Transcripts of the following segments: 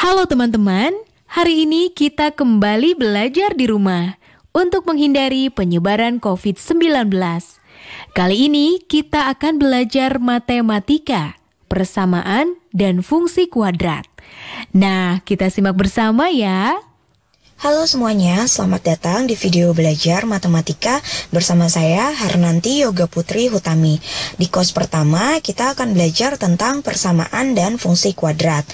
Halo teman-teman, hari ini kita kembali belajar di rumah untuk menghindari penyebaran COVID-19. Kali ini kita akan belajar matematika, persamaan, dan fungsi kuadrat. Nah, kita simak bersama ya. Halo semuanya, selamat datang di video belajar matematika bersama saya Harnanti Yoga Putri Hutami. Di course pertama, kita akan belajar tentang persamaan dan fungsi kuadrat.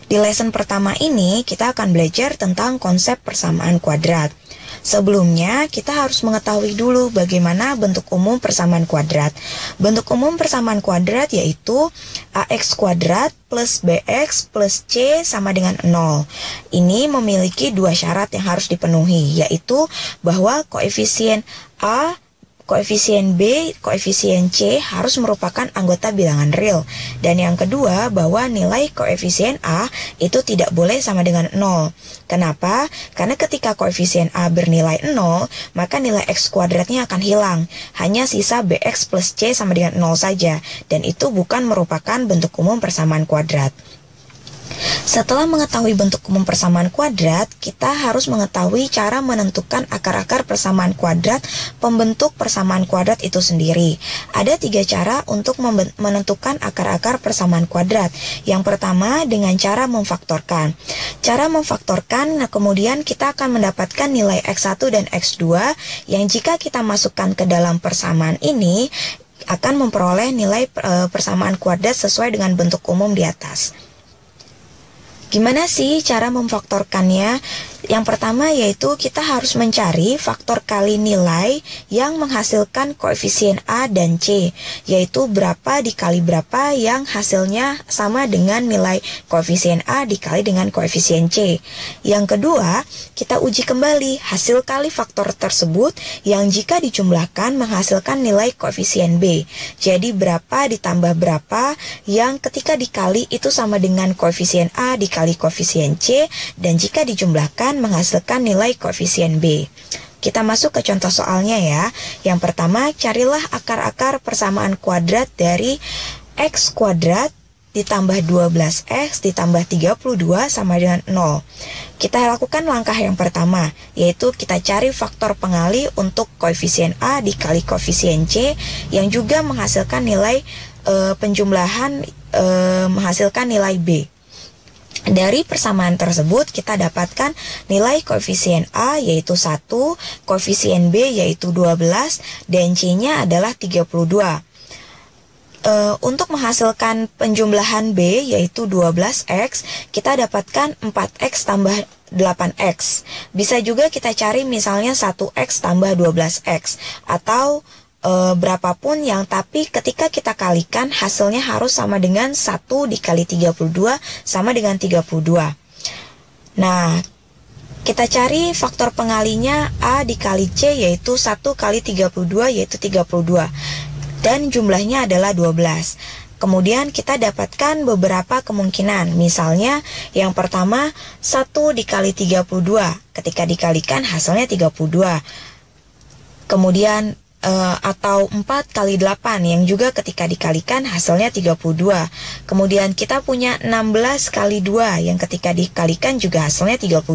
Di lesson pertama ini, kita akan belajar tentang konsep persamaan kuadrat. Sebelumnya, kita harus mengetahui dulu bagaimana bentuk umum persamaan kuadrat. Bentuk umum persamaan kuadrat yaitu AX kuadrat plus BX plus C sama dengan 0. Ini memiliki dua syarat yang harus dipenuhi, yaitu bahwa koefisien A, koefisien B, koefisien C harus merupakan anggota bilangan real. Dan yang kedua, bahwa nilai koefisien A itu tidak boleh sama dengan 0. Kenapa? Karena ketika koefisien A bernilai 0, maka nilai X kuadratnya akan hilang. Hanya sisa BX plus C sama dengan 0 saja. Dan itu bukan merupakan bentuk umum persamaan kuadrat. Setelah mengetahui bentuk umum persamaan kuadrat, kita harus mengetahui cara menentukan akar-akar persamaan kuadrat pembentuk persamaan kuadrat itu sendiri. Ada 3 cara untuk menentukan akar-akar persamaan kuadrat. Yang pertama dengan cara memfaktorkan. Cara memfaktorkan, kemudian kita akan mendapatkan nilai X1 dan X2 yang jika kita masukkan ke dalam persamaan ini akan memperoleh nilai persamaan kuadrat sesuai dengan bentuk umum di atas. Gimana sih cara memfaktorkannya? Yang pertama yaitu kita harus mencari faktor kali nilai yang menghasilkan koefisien A dan C, yaitu berapa dikali berapa yang hasilnya sama dengan nilai koefisien A dikali dengan koefisien C. Yang kedua, kita uji kembali hasil kali faktor tersebut yang jika dijumlahkan menghasilkan nilai koefisien B. Jadi berapa ditambah berapa yang ketika dikali itu sama dengan koefisien A dikali koefisien C, dan jika dijumlahkan menghasilkan nilai koefisien B. Kita masuk ke contoh soalnya ya. Yang pertama, carilah akar-akar persamaan kuadrat dari X kuadrat ditambah 12X ditambah 32 sama dengan 0. Kita lakukan langkah yang pertama, yaitu kita cari faktor pengali untuk koefisien A dikali koefisien C yang juga menghasilkan nilai penjumlahan menghasilkan nilai B. Dari persamaan tersebut kita dapatkan nilai koefisien A yaitu 1, koefisien B yaitu 12, dan C-nya adalah 32. Untuk menghasilkan penjumlahan B yaitu 12X, kita dapatkan 4X tambah 8X. Bisa juga kita cari misalnya 1X tambah 12X atau berapapun yang, tapi ketika kita kalikan hasilnya harus sama dengan 1 dikali 32 sama dengan 32. Nah, kita cari faktor pengalinya A dikali C yaitu 1 kali 32 yaitu 32 dan jumlahnya adalah 12. Kemudian kita dapatkan beberapa kemungkinan. Misalnya yang pertama 1 dikali 32, ketika dikalikan hasilnya 32. Kemudian atau 4 kali 8 yang juga ketika dikalikan hasilnya 32. Kemudian kita punya 16 kali 2 yang ketika dikalikan juga hasilnya 32.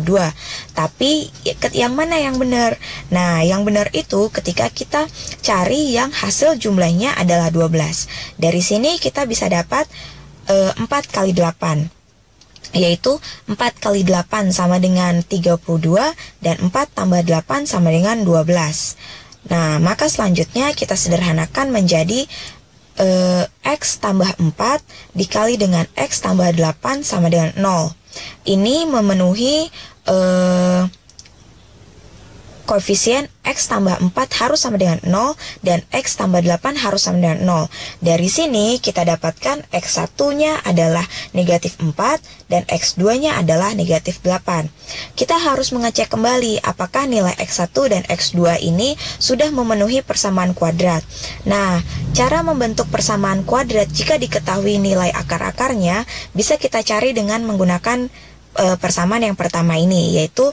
Tapi yang mana yang benar? Nah, yang benar itu ketika kita cari yang hasil jumlahnya adalah 12. Dari sini kita bisa dapat 4 kali 8. Yaitu 4 kali 8 sama dengan 32 dan 4 tambah 8 sama dengan 12. Nah, maka selanjutnya kita sederhanakan menjadi X tambah 4 dikali dengan X tambah 8 sama dengan 0. Ini memenuhi koefisien X tambah 4 harus sama dengan 0 dan X tambah 8 harus sama dengan 0. Dari sini kita dapatkan X1-nya adalah negatif 4 dan X2-nya adalah negatif 8. Kita harus mengecek kembali apakah nilai X1 dan X2 ini sudah memenuhi persamaan kuadrat. Nah, cara membentuk persamaan kuadrat jika diketahui nilai akar-akarnya bisa kita cari dengan menggunakan persamaan yang pertama ini, yaitu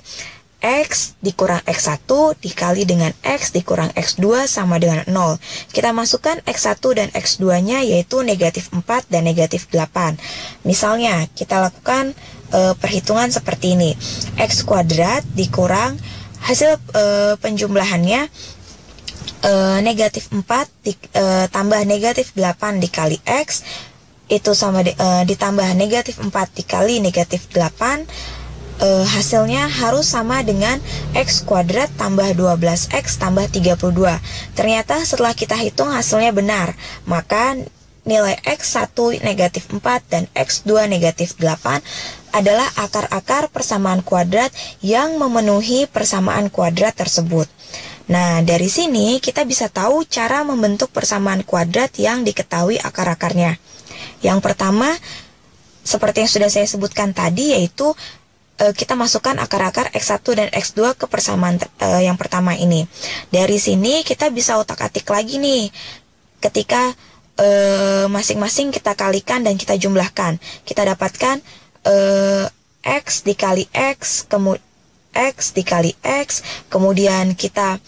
X dikurang X1 dikali dengan X dikurang X2 sama dengan 0. Kita masukkan X1 dan X2-nya yaitu negatif 4 dan negatif 8. Misalnya, kita lakukan perhitungan seperti ini. X kuadrat dikurang hasil penjumlahannya negatif 4 tambah negatif 8 dikali X, itu sama ditambah negatif 4 dikali negatif 8, hasilnya harus sama dengan X kuadrat tambah 12X tambah 32. Ternyata setelah kita hitung hasilnya benar, maka nilai X1 negatif 4 dan X2 negatif 8 adalah akar-akar persamaan kuadrat yang memenuhi persamaan kuadrat tersebut. Nah, dari sini kita bisa tahu cara membentuk persamaan kuadrat yang diketahui akar-akarnya. Yang pertama, seperti yang sudah saya sebutkan tadi, yaitu kita masukkan akar-akar X1 dan X2 ke persamaan yang pertama ini. Dari sini kita bisa otak-atik lagi nih. Ketika masing-masing kita kalikan dan kita jumlahkan, kita dapatkan X dikali X, X dikali X, kemudian kita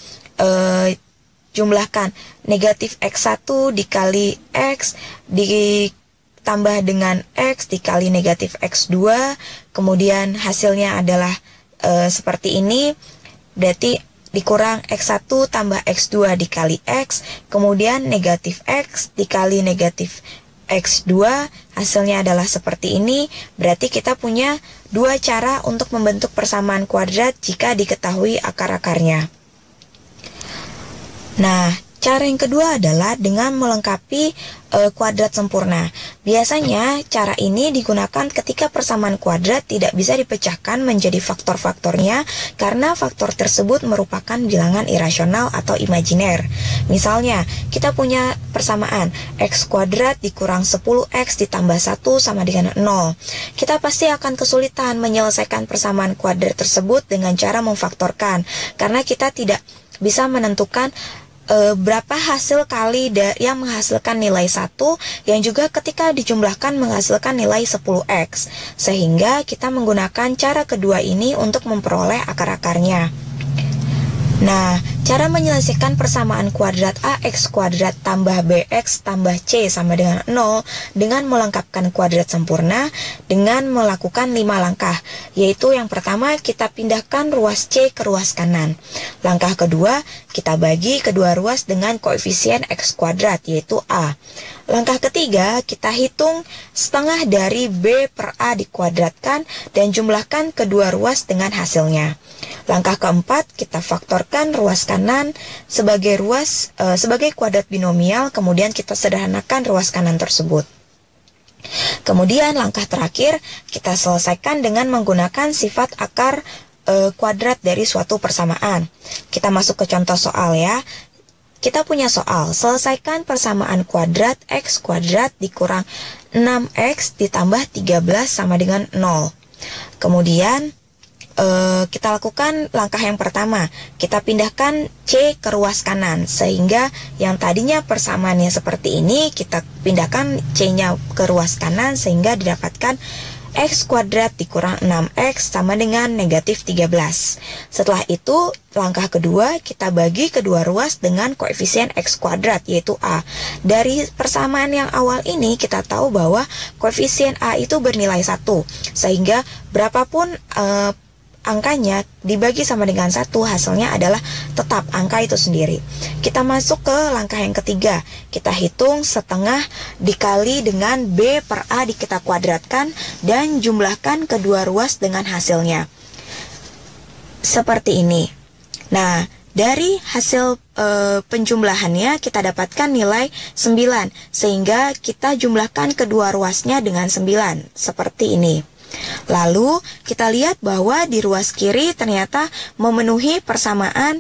jumlahkan negatif X1 dikali X ditambah dengan X dikali negatif X2, kemudian hasilnya adalah seperti ini, berarti dikurang X1 tambah X2 dikali X, kemudian negatif X dikali negatif X2, hasilnya adalah seperti ini. Berarti kita punya dua cara untuk membentuk persamaan kuadrat jika diketahui akar-akarnya. Nah, cara yang kedua adalah dengan melengkapi kuadrat sempurna. Biasanya cara ini digunakan ketika persamaan kuadrat tidak bisa dipecahkan menjadi faktor-faktornya karena faktor tersebut merupakan bilangan irasional atau imajiner. Misalnya, kita punya persamaan X kuadrat dikurang 10X ditambah 1 sama dengan 0. Kita pasti akan kesulitan menyelesaikan persamaan kuadrat tersebut dengan cara memfaktorkan karena kita tidak bisa menentukan berapa hasil kali yang menghasilkan nilai 1 yang juga ketika dijumlahkan menghasilkan nilai 10X. Sehingga kita menggunakan cara kedua ini untuk memperoleh akar-akarnya. Nah, cara menyelesaikan persamaan kuadrat AX kuadrat tambah BX tambah C sama dengan 0 dengan melengkapkan kuadrat sempurna dengan melakukan 5 langkah, yaitu yang pertama kita pindahkan ruas C ke ruas kanan. Langkah kedua, kita bagi kedua ruas dengan koefisien X kuadrat, yaitu A. Langkah ketiga, kita hitung setengah dari B per A dikuadratkan dan jumlahkan kedua ruas dengan hasilnya. Langkah keempat, kita faktorkan ruas kanan sebagai kuadrat binomial, kemudian kita sederhanakan ruas kanan tersebut. Kemudian langkah terakhir, kita selesaikan dengan menggunakan sifat akar kuadrat dari suatu persamaan. Kita masuk ke contoh soal ya. Kita punya soal, selesaikan persamaan kuadrat X kuadrat dikurang 6X ditambah 13 sama dengan 0. Kemudian kita lakukan langkah yang pertama, kita pindahkan C ke ruas kanan, sehingga yang tadinya persamaannya seperti ini, kita pindahkan C-nya ke ruas kanan, sehingga didapatkan X kuadrat dikurang 6X sama dengan negatif 13. Setelah itu, langkah kedua, kita bagi kedua ruas dengan koefisien X kuadrat, yaitu A. Dari persamaan yang awal ini, kita tahu bahwa koefisien A itu bernilai 1, sehingga berapapun angkanya dibagi sama dengan 1, hasilnya adalah tetap angka itu sendiri. Kita masuk ke langkah yang ketiga. Kita hitung setengah dikali dengan B per A kita kuadratkan dan jumlahkan kedua ruas dengan hasilnya. Seperti ini. Nah, dari hasil penjumlahannya kita dapatkan nilai 9, sehingga kita jumlahkan kedua ruasnya dengan 9, seperti ini. Lalu kita lihat bahwa di ruas kiri ternyata memenuhi persamaan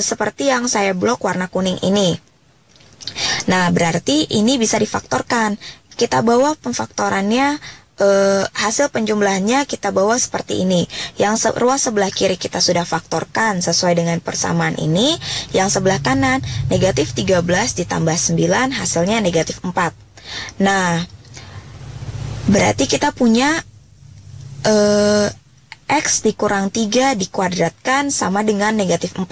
seperti yang saya blok warna kuning ini. Nah, berarti ini bisa difaktorkan. Kita bawa pemfaktorannya, hasil penjumlahannya kita bawa seperti ini. Yang ruas sebelah kiri kita sudah faktorkan sesuai dengan persamaan ini. Yang sebelah kanan negatif 13 ditambah 9 hasilnya negatif 4. Nah, berarti kita punya X dikurang 3 dikuadratkan sama dengan negatif 4.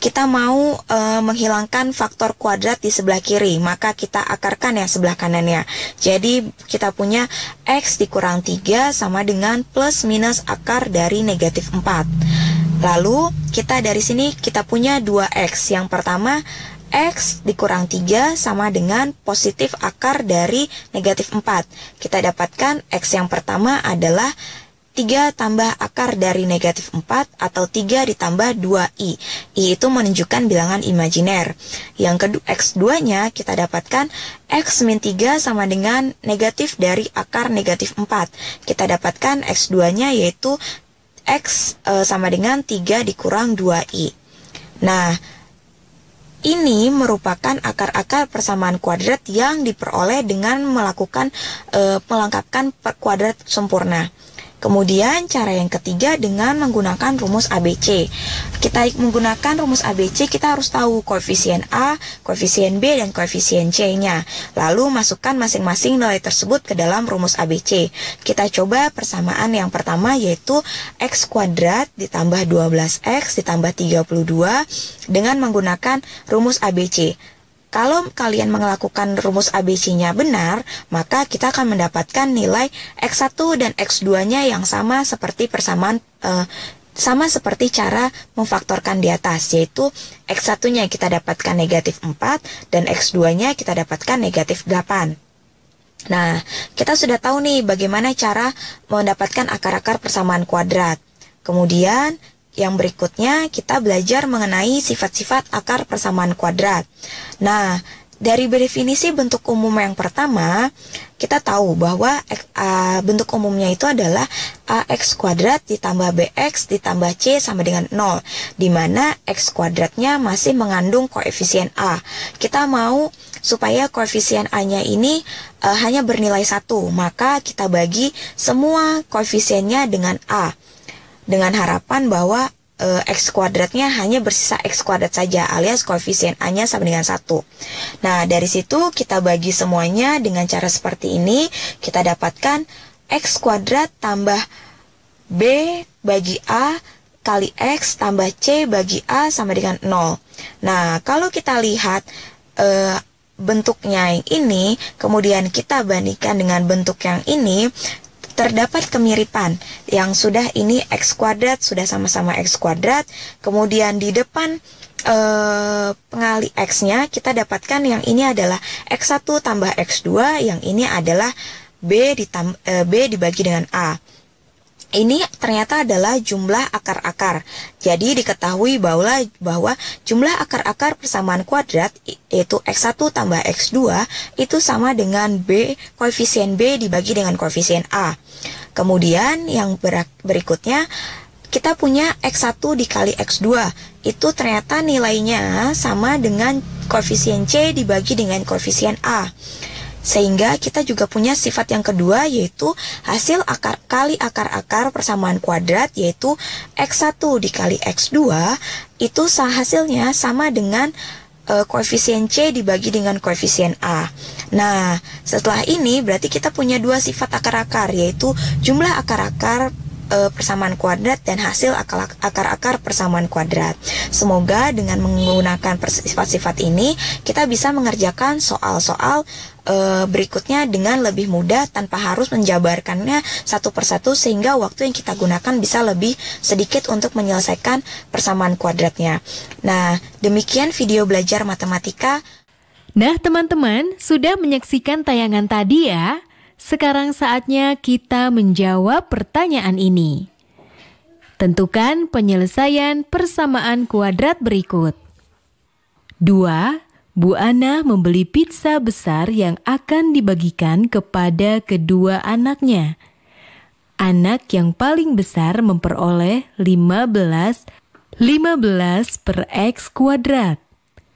kita mau menghilangkan faktor kuadrat di sebelah kiri, maka kita akarkan yang sebelah kanannya. Jadi kita punya X dikurang 3 sama dengan plus minus akar dari negatif 4. Lalu kita dari sini kita punya 2X. Yang pertama, X dikurang 3 sama dengan positif akar dari negatif 4. Kita dapatkan X yang pertama adalah 3 tambah akar dari negatif 4 atau 3 ditambah 2i. I itu menunjukkan bilangan imajiner. Yang kedua, X2-nya kita dapatkan X min 3 sama dengan negatif dari akar negatif 4. Kita dapatkan X2-nya yaitu X sama dengan 3 dikurang 2i. Nah, ini merupakan akar-akar persamaan kuadrat yang diperoleh dengan melakukan melengkapkan kuadrat sempurna. Kemudian cara yang ketiga dengan menggunakan rumus ABC. Kita menggunakan rumus ABC, kita harus tahu koefisien A, koefisien B, dan koefisien C-nya. Lalu masukkan masing-masing nilai tersebut ke dalam rumus ABC. Kita coba persamaan yang pertama yaitu X kuadrat ditambah 12X ditambah 32 dengan menggunakan rumus ABC. Kalau kalian melakukan rumus ABC-nya benar, maka kita akan mendapatkan nilai X1 dan X2-nya yang sama seperti persamaan sama seperti cara memfaktorkan di atas, yaitu X1-nya kita dapatkan negatif 4 dan X2-nya kita dapatkan negatif 8. Nah, kita sudah tahu nih bagaimana cara mendapatkan akar-akar persamaan kuadrat. Kemudian yang berikutnya kita belajar mengenai sifat-sifat akar persamaan kuadrat. Nah, dari definisi bentuk umum yang pertama, kita tahu bahwa bentuk umumnya itu adalah AX kuadrat ditambah BX ditambah C sama dengan 0, di mana X kuadratnya masih mengandung koefisien A. Kita mau supaya koefisien A-nya ini hanya bernilai 1, maka kita bagi semua koefisiennya dengan A, dengan harapan bahwa X kuadratnya hanya bersisa X kuadrat saja, alias koefisien A-nya sama dengan 1. Nah, dari situ kita bagi semuanya dengan cara seperti ini. Kita dapatkan X kuadrat tambah B bagi A kali X tambah C bagi A sama dengan 0. Nah, kalau kita lihat bentuknya yang ini, kemudian kita bandingkan dengan bentuk yang ini, terdapat kemiripan. Yang sudah ini X kuadrat, sudah sama-sama X kuadrat. Kemudian di depan pengali X-nya kita dapatkan yang ini adalah X1 tambah X2, yang ini adalah B dibagi dengan A. Ini ternyata adalah jumlah akar-akar. Jadi diketahui bahwa jumlah akar-akar persamaan kuadrat yaitu X1 tambah X2 itu sama dengan B, koefisien B dibagi dengan koefisien A. Kemudian yang berikutnya kita punya X1 dikali X2. Itu ternyata nilainya sama dengan koefisien C dibagi dengan koefisien A. Sehingga kita juga punya sifat yang kedua, yaitu hasil akar kali akar-akar persamaan kuadrat, yaitu X1 dikali X2 itu hasilnya sama dengan koefisien C dibagi dengan koefisien A. Nah, setelah ini berarti kita punya dua sifat akar-akar, yaitu jumlah akar-akar persamaan kuadrat dan hasil akar-akar persamaan kuadrat. Semoga dengan menggunakan sifat-sifat ini kita bisa mengerjakan soal-soal berikutnya dengan lebih mudah tanpa harus menjabarkannya satu persatu, sehingga waktu yang kita gunakan bisa lebih sedikit untuk menyelesaikan persamaan kuadratnya. Nah, demikian video belajar matematika. Nah, teman-teman sudah menyaksikan tayangan tadi ya. Sekarang saatnya kita menjawab pertanyaan ini. Tentukan penyelesaian persamaan kuadrat berikut. 2. Bu Ana membeli pizza besar yang akan dibagikan kepada kedua anaknya. Anak yang paling besar memperoleh 15 per X kuadrat.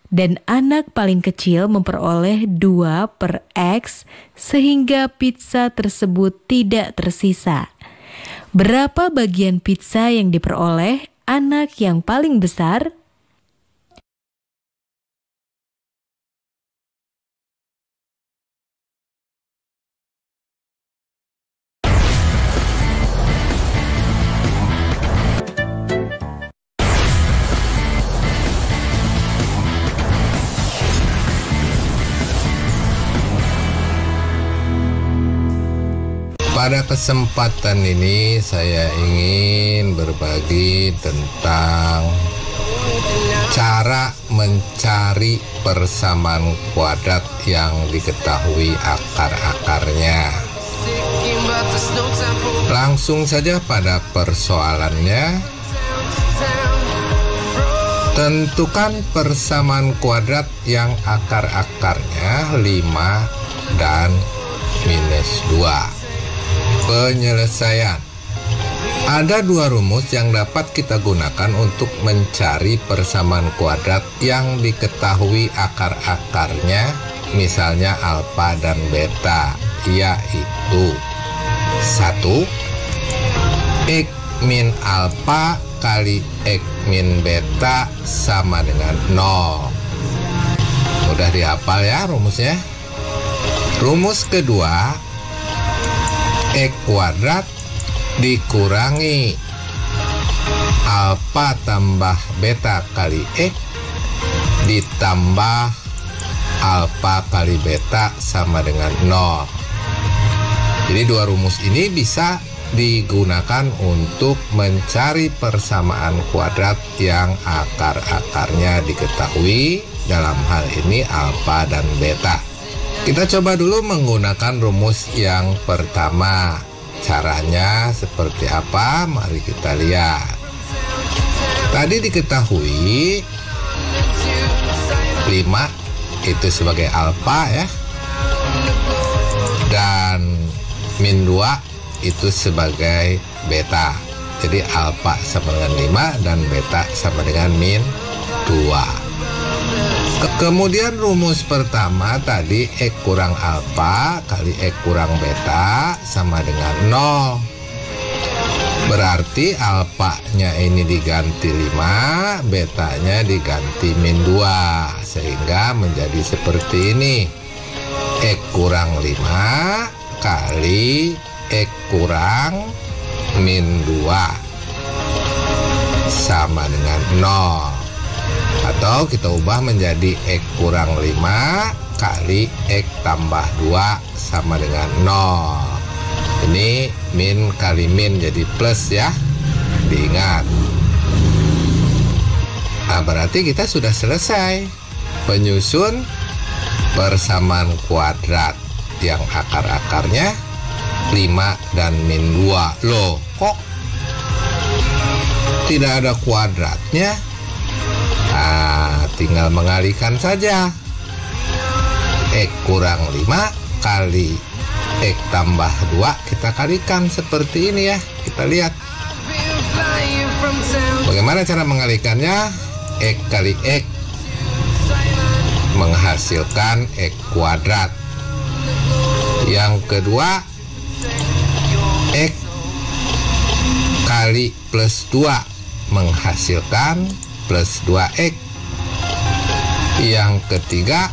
Dan anak paling kecil memperoleh 2 per X sehingga pizza tersebut tidak tersisa. Berapa bagian pizza yang diperoleh anak yang paling besar? Pada kesempatan ini saya ingin berbagi tentang cara mencari persamaan kuadrat yang diketahui akar-akarnya. Langsung saja pada persoalannya. Tentukan persamaan kuadrat yang akar-akarnya 5 dan minus 2. Penyelesaian. Ada 2 rumus yang dapat kita gunakan untuk mencari persamaan kuadrat yang diketahui akar-akarnya, misalnya alfa dan beta, yaitu 1. X min alfa kali X min beta sama dengan 0. Mudah dihafal ya rumusnya. Rumus kedua, X kuadrat dikurangi alfa tambah beta kali X ditambah alfa kali beta sama dengan 0. Jadi 2 rumus ini bisa digunakan untuk mencari persamaan kuadrat yang akar-akarnya diketahui, dalam hal ini alfa dan beta. Kita coba dulu menggunakan rumus yang pertama. Caranya seperti apa? Mari kita lihat. Tadi diketahui 5 itu sebagai alfa ya, dan min 2 itu sebagai beta. Jadi alfa sama dengan 5 dan beta sama dengan min 2. Kemudian rumus pertama tadi X kurang alfa kali X kurang beta sama dengan 0. Berarti alfanya ini diganti 5, betanya diganti min 2, sehingga menjadi seperti ini. X kurang 5 kali X kurang min 2 sama dengan 0. Atau kita ubah menjadi X kurang 5 kali X tambah 2 sama dengan 0. Ini min kali min jadi plus ya, diingat. Nah, berarti kita sudah selesai penyusun persamaan kuadrat yang akar-akarnya 5 dan min 2. Loh, kok tidak ada kuadratnya? Nah, tinggal mengalihkan saja. X kurang 5 kali X tambah 2 kita kalikan seperti ini ya. Kita lihat bagaimana cara mengalihkannya. X kali X menghasilkan X kuadrat. Yang kedua, X kali plus 2 menghasilkan plus 2X. Yang ketiga,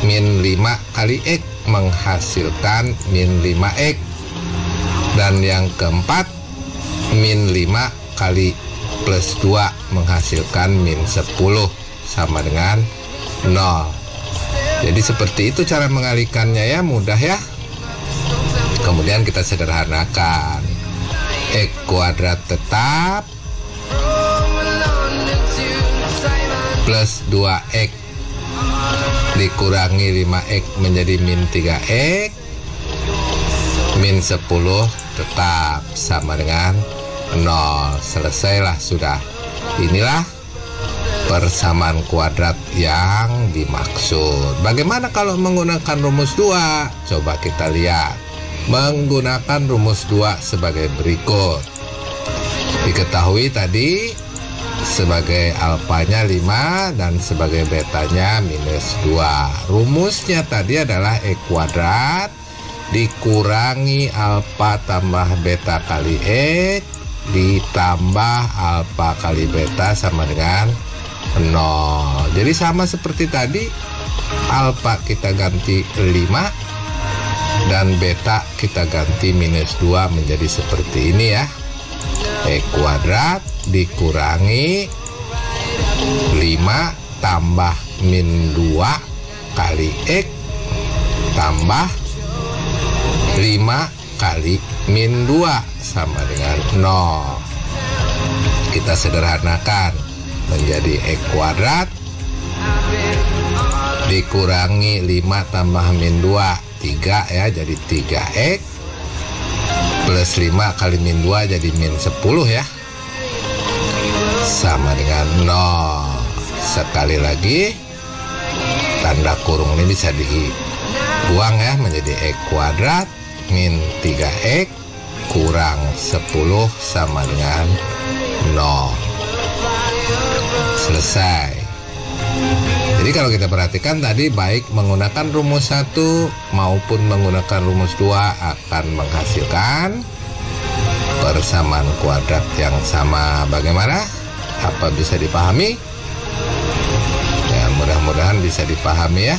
min 5 kali X menghasilkan min 5X. Dan yang keempat, min 5 kali plus 2 menghasilkan min 10 sama dengan 0. Jadi seperti itu cara mengalihkannya ya, mudah ya. Kemudian kita sederhanakan. X kuadrat tetap plus 2X dikurangi 5X menjadi min 3X, min 10 tetap sama dengan 0. Selesailah sudah. Inilah persamaan kuadrat yang dimaksud. Bagaimana kalau menggunakan rumus 2? Coba kita lihat. Menggunakan rumus 2 sebagai berikut. Diketahui tadi sebagai alfanya 5 dan sebagai betanya minus 2. Rumusnya tadi adalah X kuadrat dikurangi alfa tambah beta kali X ditambah alfa kali beta sama dengan 0. Jadi sama seperti tadi, alfa kita ganti 5 dan beta kita ganti minus 2 menjadi seperti ini ya. X kuadrat dikurangi 5 tambah min 2 kali X tambah 5 kali min 2 sama dengan 0. Kita sederhanakan menjadi X kuadrat dikurangi 5 tambah min 2, 3 ya, jadi 3X plus 5 kali min 2 jadi min 10 ya, sama dengan 0. Sekali lagi tanda kurung ini bisa dibuang ya, menjadi X kuadrat min 3X kurang 10 sama dengan 0. Selesai. Jadi kalau kita perhatikan tadi, baik menggunakan rumus 1 maupun menggunakan rumus 2 akan menghasilkan persamaan kuadrat yang sama. Bagaimana? Apa bisa dipahami? Ya, mudah-mudahan bisa dipahami ya.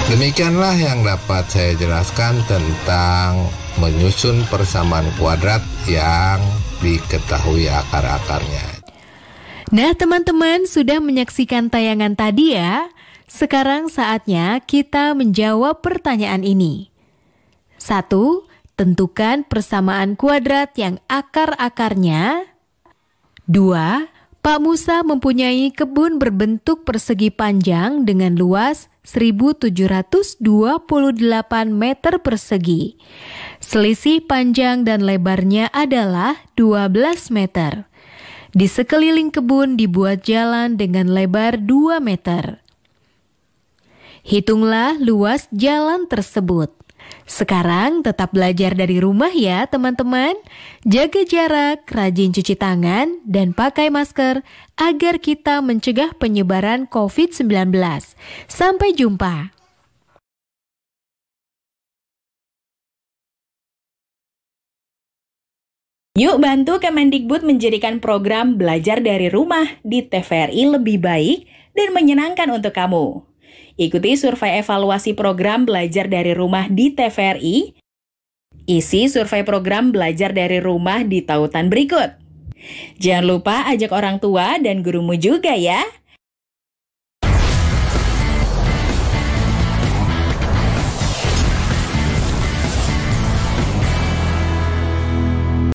Demikianlah yang dapat saya jelaskan tentang menyusun persamaan kuadrat yang diketahui akar-akarnya. Nah, teman-teman sudah menyaksikan tayangan tadi ya. Sekarang saatnya kita menjawab pertanyaan ini. 1. Tentukan persamaan kuadrat yang akar-akarnya. 2. Pak Musa mempunyai kebun berbentuk persegi panjang dengan luas 1728 meter persegi. Selisih panjang dan lebarnya adalah 12 meter. Di sekeliling kebun dibuat jalan dengan lebar 2 meter. Hitunglah luas jalan tersebut. Sekarang tetap belajar dari rumah ya teman-teman. Jaga jarak, rajin cuci tangan, dan pakai masker agar kita mencegah penyebaran COVID-19. Sampai jumpa. Yuk bantu Kemendikbud menjadikan program belajar dari rumah di TVRI lebih baik dan menyenangkan untuk kamu. Ikuti survei evaluasi program belajar dari rumah di TVRI. Isi survei program belajar dari rumah di tautan berikut. Jangan lupa ajak orang tua dan gurumu juga ya.